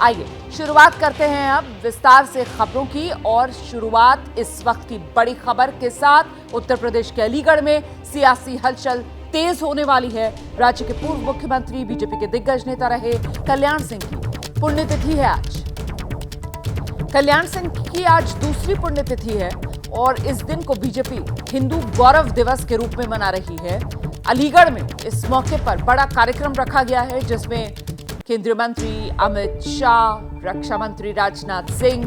आइए शुरुआत करते हैं अब विस्तार से खबरों की, और शुरुआत इस वक्त की बड़ी खबर के साथ। उत्तर प्रदेश के अलीगढ़ में सियासी हलचल तेज होने वाली है। राज्य के पूर्व मुख्यमंत्री, बीजेपी के दिग्गज नेता रहे कल्याण सिंह की पुण्यतिथि है आज। कल्याण सिंह की आज दूसरी पुण्यतिथि है और इस दिन को बीजेपी हिंदू गौरव दिवस के रूप में मना रही है। अलीगढ़ में इस मौके पर बड़ा कार्यक्रम रखा गया है, जिसमें केंद्रीय मंत्री अमित शाह, रक्षा मंत्री राजनाथ सिंह,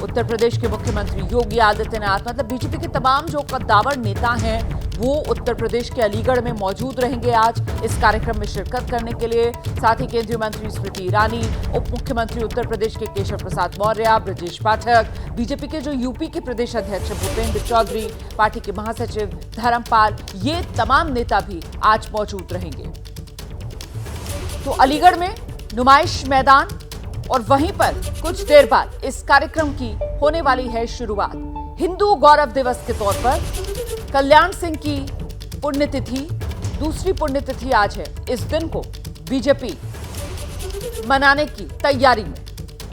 उत्तर प्रदेश के मुख्यमंत्री योगी आदित्यनाथ, मतलब बीजेपी के तमाम जो कद्दावर नेता हैं वो उत्तर प्रदेश के अलीगढ़ में मौजूद रहेंगे आज इस कार्यक्रम में शिरकत करने के लिए। साथ ही केंद्रीय मंत्री स्मृति ईरानी, उप मुख्यमंत्री उत्तर प्रदेश के केशव प्रसाद मौर्य, ब्रजेश पाठक, बीजेपी के जो यूपी के प्रदेश अध्यक्ष भूपेंद्र चौधरी, पार्टी के महासचिव धर्मपाल, ये तमाम नेता भी आज मौजूद रहेंगे। तो अलीगढ़ में नुमाइश मैदान और वहीं पर कुछ देर बाद इस कार्यक्रम की होने वाली है शुरुआत। हिंदू गौरव दिवस के तौर पर कल्याण सिंह की पुण्यतिथि, दूसरी पुण्यतिथि आज है। इस दिन को बीजेपी मनाने की तैयारी में,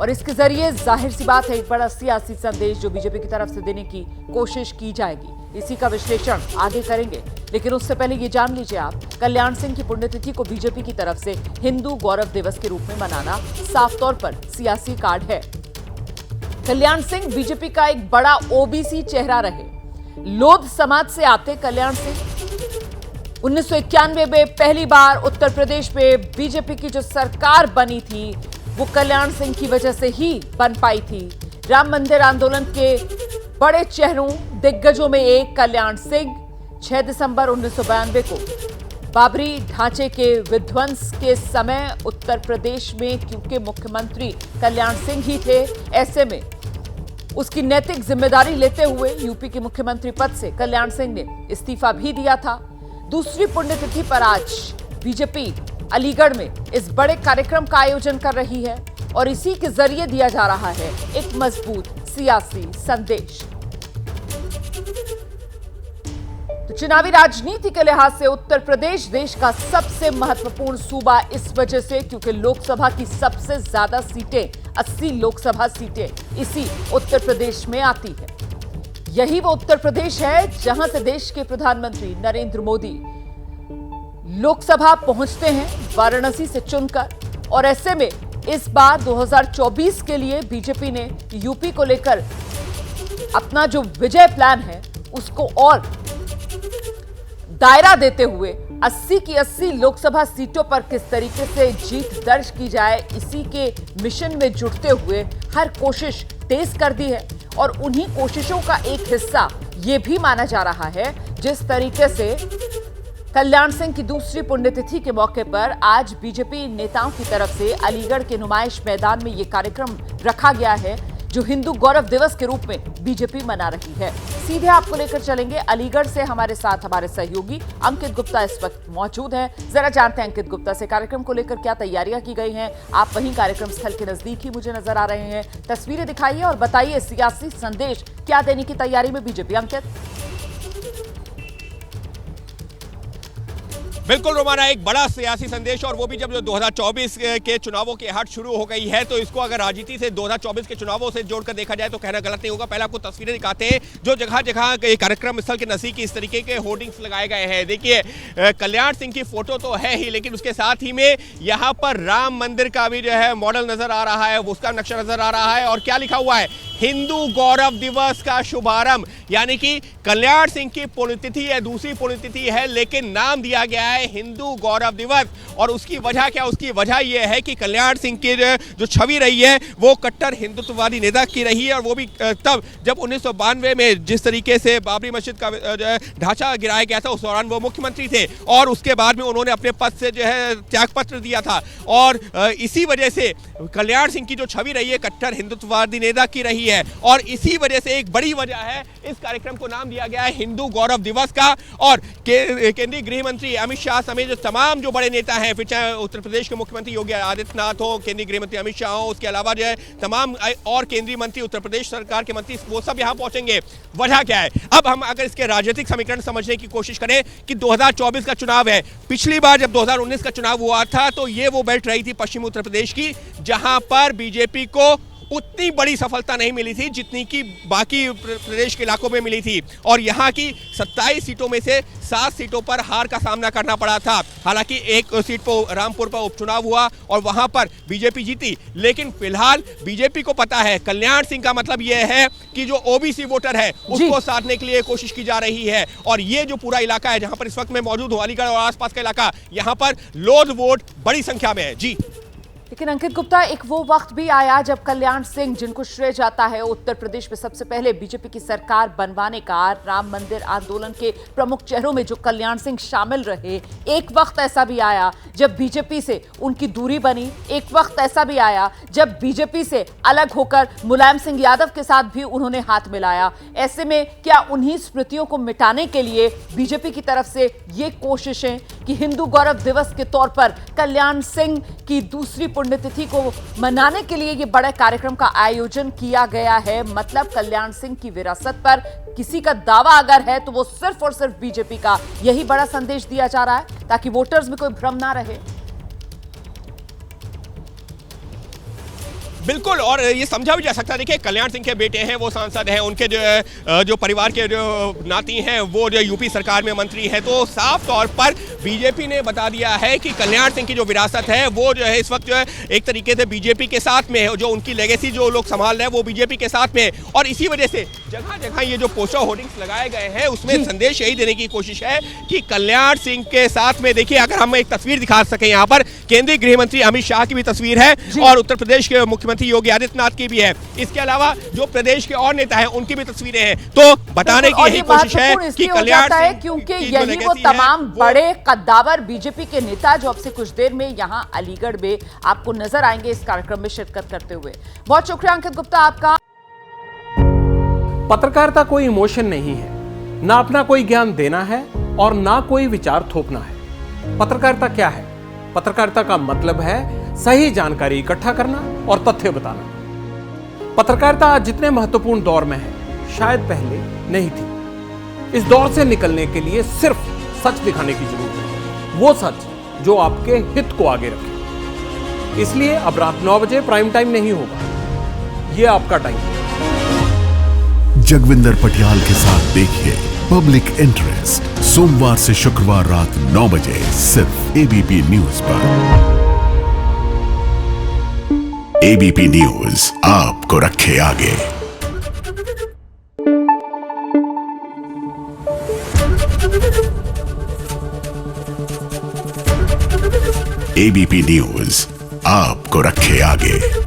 और इसके जरिए जाहिर सी बात है एक बड़ा सियासी संदेश जो बीजेपी की तरफ से देने की कोशिश की जाएगी। इसी का विश्लेषण आगे करेंगे, लेकिन उससे पहले ये जान लीजिए आप, कल्याण सिंह की पुण्यतिथि को बीजेपी की तरफ से हिंदू गौरव दिवस के रूप में मनाना साफ तौर पर सियासी कार्ड है। कल्याण सिंह बीजेपी का एक बड़ा ओबीसी चेहरा रहे। लोध समाज से आते कल्याण सिंह 1991 में पहली बार उत्तर प्रदेश में बीजेपी की जो सरकार बनी थी वो कल्याण सिंह की वजह से ही बन पाई थी। राम मंदिर आंदोलन के बड़े चेहरों, दिग्गजों में एक कल्याण सिंह 6 दिसंबर 1992 को बाबरी ढांचे के विध्वंस के समय उत्तर प्रदेश में क्योंकि मुख्यमंत्री कल्याण सिंह ही थे, ऐसे में उसकी नैतिक जिम्मेदारी लेते हुए यूपी के मुख्यमंत्री पद से कल्याण सिंह ने इस्तीफा भी दिया था। दूसरी पुण्यतिथि पर आज बीजेपी अलीगढ़ में इस बड़े कार्यक्रम का आयोजन कर रही है और इसी के जरिए दिया जा रहा है एक मजबूत सियासी संदेश। तो चुनावी राजनीति के लिहाज से उत्तर प्रदेश देश का सबसे महत्वपूर्ण सूबा इस वजह से क्योंकि लोकसभा की सबसे ज्यादा सीटें, 80 लोकसभा सीटें इसी उत्तर प्रदेश में आती है। यही वो उत्तर प्रदेश है जहां से देश के प्रधानमंत्री नरेंद्र मोदी लोकसभा पहुंचते हैं वाराणसी से चुनकर, और ऐसे में इस बार 2024 के लिए बीजेपी ने यूपी को लेकर अपना जो विजय प्लान है उसको और दायरा देते हुए 80 की 80 लोकसभा सीटों पर किस तरीके से जीत दर्ज की जाए, इसी के मिशन में जुटते हुए हर कोशिश तेज कर दी है। और उन्हीं कोशिशों का एक हिस्सा ये भी माना जा रहा है जिस तरीके से कल्याण सिंह की दूसरी पुण्यतिथि के मौके पर आज बीजेपी नेताओं की तरफ से अलीगढ़ के नुमाइश मैदान में ये कार्यक्रम रखा गया है जो हिंदू गौरव दिवस के रूप में बीजेपी मना रही है। सीधे आपको लेकर चलेंगे अलीगढ़ से, हमारे साथ हमारे सहयोगी अंकित गुप्ता इस वक्त मौजूद हैं। जरा जानते हैं अंकित गुप्ता से कार्यक्रम को लेकर क्या तैयारियां की गई हैं। आप वहीं कार्यक्रम स्थल के नजदीक ही मुझे नजर आ रहे हैं, तस्वीरें दिखाइए और बताइए सियासी संदेश क्या देने की तैयारी में बीजेपी। अंकित। बिल्कुल रोमाना, एक बड़ा सियासी संदेश, और वो भी जब 2024 के चुनावों की हट शुरू हो गई है तो इसको अगर राजनीति से 2024 के चुनावों से जोड़कर देखा जाए तो कहना गलत नहीं होगा। पहले आपको तस्वीरें दिखाते हैं जो जगह जगह कार्यक्रम स्थल के नजदीक इस तरीके के होर्डिंग्स लगाए गए हैं। देखिए कल्याण सिंह की फोटो तो है ही, लेकिन उसके साथ ही में यहाँ पर राम मंदिर का भी जो है मॉडल नजर आ रहा है, उसका नक्शा नजर आ रहा है, और क्या लिखा हुआ है, हिंदू गौरव दिवस का शुभारंभ। यानी कि कल्याण सिंह की पुण्यतिथि है, दूसरी पुण्यतिथि है, लेकिन नाम दिया गया है हिंदू गौरव दिवस। और उसकी वजह क्या? उसकी वजह यह है कि कल्याण सिंह की जो छवि रही है वो कट्टर हिंदुत्ववादी नेता की रही है, और वो भी तब जब 1992 में जिस तरीके से बाबरी मस्जिद का ढांचा गिराया गया था उस दौरान वो मुख्यमंत्री थे, और उसके बाद में उन्होंने अपने पद से जो है त्यागपत्र दिया था। और इसी वजह से कल्याण सिंह की जो छवि रही है कट्टर हिंदुत्ववादी नेता की रही है। है। और इसी वजह से एक बड़ी वजह है, इस कार्यक्रम को नाम दिया गया है हिंदू गौरव दिवस का। और केंद्रीय गृह मंत्री अमित शाह समेत जो तमाम जो बड़े नेता हैं, फिर चाहे उत्तर प्रदेश के मुख्यमंत्री योगी आदित्यनाथ हो, केंद्रीय गृह मंत्री अमित शाह हो, उसके अलावा जो है तमाम और केंद्रीय मंत्री, उत्तर प्रदेश सरकार के मंत्री, वो सब यहाँ पहुंचेंगे। वजह क्या है? अब हम अगर इसके राजनीतिक समीकरण समझने की कोशिश करें कि 2024 का चुनाव है, पिछली बार जब 2019 का चुनाव हुआ था तो ये वो बेल्ट रही थी पश्चिमी उत्तर प्रदेश की, जहां पर बीजेपी को उतनी बड़ी सफलता नहीं मिली थी जितनी कि बाकी प्रदेश के इलाकों में मिली थी। और यहाँ की 27 सीटों में से 7 सीटों पर हार का सामना करना पड़ा था। हालांकि एक सीट पर रामपुर पर उपचुनाव हुआ और वहां पर बीजेपी जीती, लेकिन फिलहाल बीजेपी को पता है कल्याण सिंह का मतलब यह है कि जो ओबीसी वोटर है उसको साधने के लिए कोशिश की जा रही है। और ये जो पूरा इलाका है जहां पर इस वक्त मैं मौजूद हूं, अलीगढ़ और आसपास का इलाका, यहाँ पर लोध वोट बड़ी संख्या में है। जी लेकिन अंकित गुप्ता, एक वो वक्त भी आया जब कल्याण सिंह, जिनको श्रेय जाता है उत्तर प्रदेश में सबसे पहले बीजेपी की सरकार बनवाने का, राम मंदिर आंदोलन के प्रमुख चेहरों में जो कल्याण सिंह शामिल रहे, एक वक्त ऐसा भी आया जब बीजेपी से उनकी दूरी बनी। एक वक्त ऐसा भी आया जब बीजेपी से अलग होकर मुलायम सिंह यादव के साथ भी उन्होंने हाथ मिलाया। ऐसे में क्या उन्हीं स्मृतियों को मिटाने के लिए बीजेपी की तरफ से ये कोशिशें कि हिंदू गौरव दिवस के तौर पर कल्याण सिंह की दूसरी पुण्यतिथि को मनाने के लिए ये बड़े कार्यक्रम का आयोजन किया गया है? मतलब कल्याण सिंह की विरासत पर किसी का दावा अगर है तो वो सिर्फ और सिर्फ बीजेपी का, यही बड़ा संदेश दिया जा रहा है ताकि वोटर्स में कोई भ्रम ना रहे। बिल्कुल, और ये समझा भी जा सकता है। देखिए, कल्याण सिंह के बेटे हैं, वो सांसद हैं, उनके जो परिवार के जो नाती हैं वो जो यूपी सरकार में मंत्री है, तो साफ तौर पर बीजेपी ने बता दिया है कि कल्याण सिंह की जो विरासत है वो जो है इस वक्त जो है एक तरीके से बीजेपी के साथ में है, जो उनकी लेगेसी जो लोग संभाल रहे हैं वो बीजेपी के साथ में है। और इसी वजह से जगह जगह ये जो पोस्टर होर्डिंग्स लगाए गए हैं उसमें संदेश यही देने की कोशिश है कि कल्याण सिंह के साथ में, देखिए अगर हम एक तस्वीर दिखा सकें, यहाँ पर केंद्रीय गृह मंत्री अमित शाह की भी तस्वीर है और उत्तर प्रदेश के मुख्यमंत्री योगी आदित्यनाथ की भी है। इसके अलावा जो प्रदेश के और नेता हैं उनकी भी तस्वीरें हैं। तो बताने की यही कोशिश है कि कल्याण सिंह, क्योंकि यही वो तमाम बड़े कद्दावर बीजेपी के नेता जो अब से कुछ देर में यहाँ अलीगढ़ में आपको नजर आएंगे इस कार्यक्रम में शिरकत करते हुए। बहुत शुक्रिया अंकित गुप्ता आपका। पत्रकारिता कोई इमोशन नहीं है, ना अपना कोई ज्ञान देना है और ना कोई विचार थोपना है। पत्रकारिता क्या है? पत्रकारिता का मतलब है सही जानकारी इकट्ठा करना और तथ्य बताना। पत्रकारिता आज जितने महत्वपूर्ण दौर में है, शायद पहले नहीं थी। इस दौर से निकलने के लिए सिर्फ सच दिखाने की जरूरत है, वो सच जो आपके हित को आगे रखे। इसलिए अब रात 9 बजे प्राइम टाइम नहीं होगा, ये आपका टाइम है। जगविंदर पटियाल के साथ देखिए पब्लिक इंटरेस्ट, सोमवार से शुक्रवार रात 9 बजे सिर्फ एबीपी न्यूज पर। एबीपी न्यूज आपको रखे आगे। एबीपी न्यूज आपको रखे आगे।